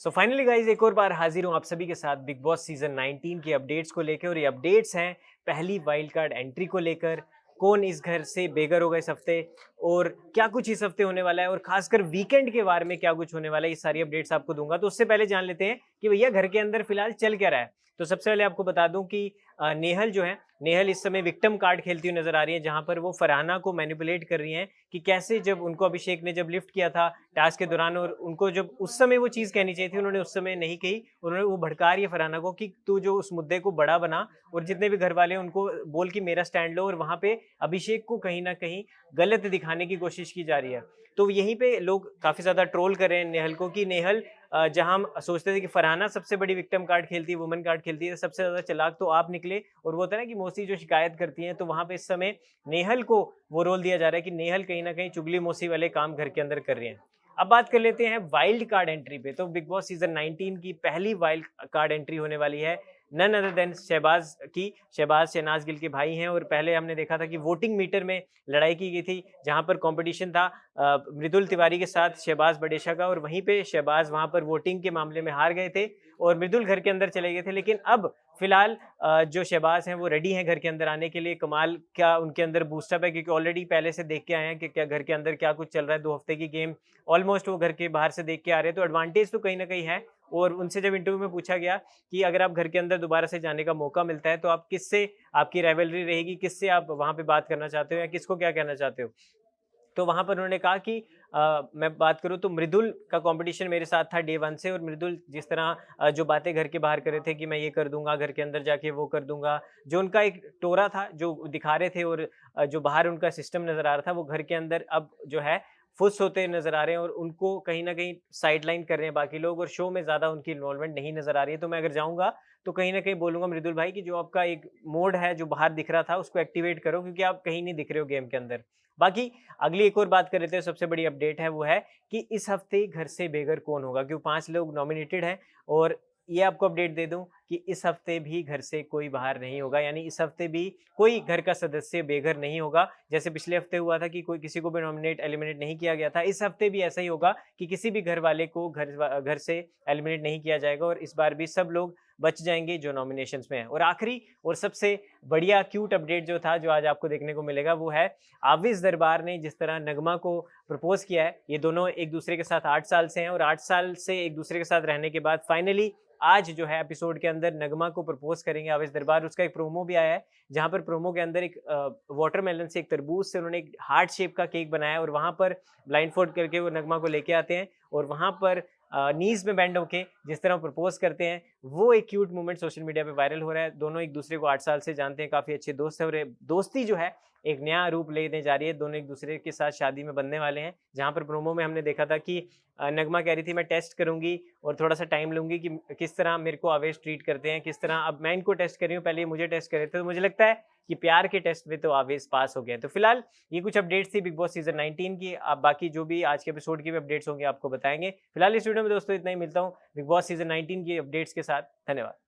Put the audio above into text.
So finally guys एक और बार हाजिर हूँ आप सभी के साथ बिग बॉस सीजन 19 की अपडेट्स को लेकर। और ये अपडेट्स हैं पहली वाइल्ड कार्ड एंट्री को लेकर। कौन इस घर से बेघर होगा इस हफ्ते, और क्या कुछ इस हफ्ते होने वाला है, और खासकर वीकेंड के बारे में क्या कुछ होने वाला है, ये सारी अपडेट्स आपको दूंगा। तो उससे पहले जान लेते हैं कि भैया घर के अंदर फिलहाल चल क्या रहा है। तो सबसे पहले आपको बता दूं कि नेहल जो है, नेहल इस समय विक्टिम कार्ड खेलती हुई नजर आ रही है, जहां पर वो फरहाना को मैनिपुलेट कर रही हैं कि कैसे जब उनको अभिषेक ने जब लिफ्ट किया था टास्क के दौरान, और उनको जब उस समय वो चीज़ कहनी चाहिए थी उन्होंने उस समय नहीं कही। उन्होंने वो भड़का रही है फरहाना को कि तू जो उस मुद्दे को बड़ा बना और जितने भी घर वाले हैं उनको बोल कि मेरा स्टैंड लो, और वहां पे अभिषेक को कहीं ना कहीं गलत दिखाने की कोशिश की जा रही है। तो यहीं पे लोग काफी ज्यादा ट्रोल कर रहे हैं नेहल को कि नेहल, जहां हम सोचते थे कि फरहाना सबसे बड़ी विक्टिम कार्ड खेलती है, वुमन कार्ड खेलती है, सबसे ज्यादा चालाक तो आप निकले। और वो होता है ना कि मौसी जो शिकायत करती हैं, तो वहां पे इस समय नेहल को वो रोल दिया जा रहा है कि नेहल कहीं ना कहीं चुगली मौसी वाले काम घर के अंदर कर रही है। अब बात कर लेते हैं वाइल्ड कार्ड एंट्री पे। तो बिग बॉस सीजन 19 की पहली वाइल्ड कार्ड एंट्री होने वाली है नन अदर देन शहबाज की। शहबाज शहनाज गिल के भाई हैं, और पहले हमने देखा था कि वोटिंग मीटर में लड़ाई की गई थी, जहां पर कंपटीशन था मृदुल तिवारी के साथ शहबाज बडेशा का, और वहीं पे शहबाज वहां पर वोटिंग के मामले में हार गए थे और मृदुल घर के अंदर चले गए थे। लेकिन अब फिलहाल जो शहबाज हैं वो रेडी हैं घर के अंदर आने के लिए। कमाल क्या उनके अंदर बूस्टअप है, क्योंकि ऑलरेडी पहले से देख के आए हैं कि क्या घर के अंदर क्या कुछ चल रहा है। 2 हफ्ते की गेम ऑलमोस्ट वो घर के बाहर से देख के आ रहे हैं, तो एडवांटेज तो कहीं ना कहीं है। और उनसे जब इंटरव्यू में पूछा गया कि अगर आप घर के अंदर दोबारा से जाने का मौका मिलता है तो आप किससे, आपकी राइवलरी रहेगी, किससे आप वहां पे बात करना चाहते हो या किसको क्या कहना चाहते हो। तो वहां पर उन्होंने कहा कि मैं बात करूं तो मृदुल का कंपटीशन मेरे साथ था डे वन से, और मृदुल जिस तरह जो बातें घर के बाहर कर रहे थे कि मैं ये कर दूंगा, घर के अंदर जाके वो कर दूंगा, जो उनका एक टोरा था जो दिखा रहे थे, और जो बाहर उनका सिस्टम नजर आ रहा था, वो घर के अंदर अब जो है फुस होते नजर आ रहे हैं, और उनको कहीं ना कहीं साइडलाइन कर रहे हैं बाकी लोग, और शो में ज्यादा उनकी इन्वॉल्वमेंट नहीं नजर आ रही है। तो मैं अगर जाऊंगा तो कहीं ना कहीं बोलूंगा मृदुल भाई कि जो आपका एक मोड है जो बाहर दिख रहा था उसको एक्टिवेट करो, क्योंकि आप कहीं नहीं दिख रहे हो गेम के अंदर। बाकी अगली एक और बात कर लेते हैं, सबसे बड़ी अपडेट है वो है कि इस हफ्ते घर से बेघर कौन होगा, क्यों 5 लोग नॉमिनेटेड हैं। और ये आपको अपडेट दे दूं कि इस हफ्ते भी घर से कोई बाहर नहीं होगा, यानी इस हफ्ते भी कोई घर का सदस्य बेघर नहीं होगा। जैसे पिछले हफ्ते हुआ था कि कोई किसी को भी नॉमिनेट एलिमिनेट नहीं किया गया था, इस हफ्ते भी ऐसा ही होगा कि किसी भी घर वाले को घर से एलिमिनेट नहीं किया जाएगा, और इस बार भी सब लोग बच जाएंगे जो नॉमिनेशंस में है। और आखिरी और सबसे बढ़िया क्यूट अपडेट जो था, जो आज आपको देखने को मिलेगा, वो है आविज दरबार ने जिस तरह नगमा को प्रपोज किया है। ये दोनों एक दूसरे के साथ 8 साल से हैं, और 8 साल से एक दूसरे के साथ रहने के बाद फाइनली आज जो है एपिसोड के अंदर नगमा को प्रपोज करेंगे आविज दरबार। उसका एक प्रोमो भी आया है, जहां पर प्रोमो के अंदर एक वाटरमेलन से, एक तरबूज से उन्होंने एक हार्ट शेप का केक बनाया है, और वहां पर ब्लाइंडफोल्ड करके वो नगमा को लेके आते हैं, और वहां पर नीज में बैंड होके जिस तरह प्रपोज करते हैं, वो एक क्यूट मोमेंट सोशल मीडिया पे वायरल हो रहा है। दोनों एक दूसरे को 8 साल से जानते हैं, काफी अच्छे दोस्त हैं, और ये दोस्ती जो है एक नया रूप लेने जा रही है। दोनों एक दूसरे के साथ शादी में बनने वाले हैं, जहां पर प्रोमो में हमने देखा था कि नगमा कह रही थी मैं टेस्ट करूंगी और थोड़ा सा टाइम लूंगी कि किस तरह मेरे को आवेश ट्रीट करते हैं, किस तरह अब मैं इनको टेस्ट कर रही हूँ, पहले ये मुझे टेस्ट कर रहे थे। तो मुझे लगता है कि प्यार के टेस्ट में तो आवेश पास हो गया। तो फिलहाल ये कुछ अपडेट्स थी बिग बॉस सीजन 19 की। आप बाकी जो भी आज के एपिसोड की भी अपडेट्स होंगे आपको बताएंगे। फिलहाल इस वीडियो में दोस्तों इतना ही, मिलता हूँ बिग बॉस सीजन 19 की अपडेट्स के साथ। धन्यवाद।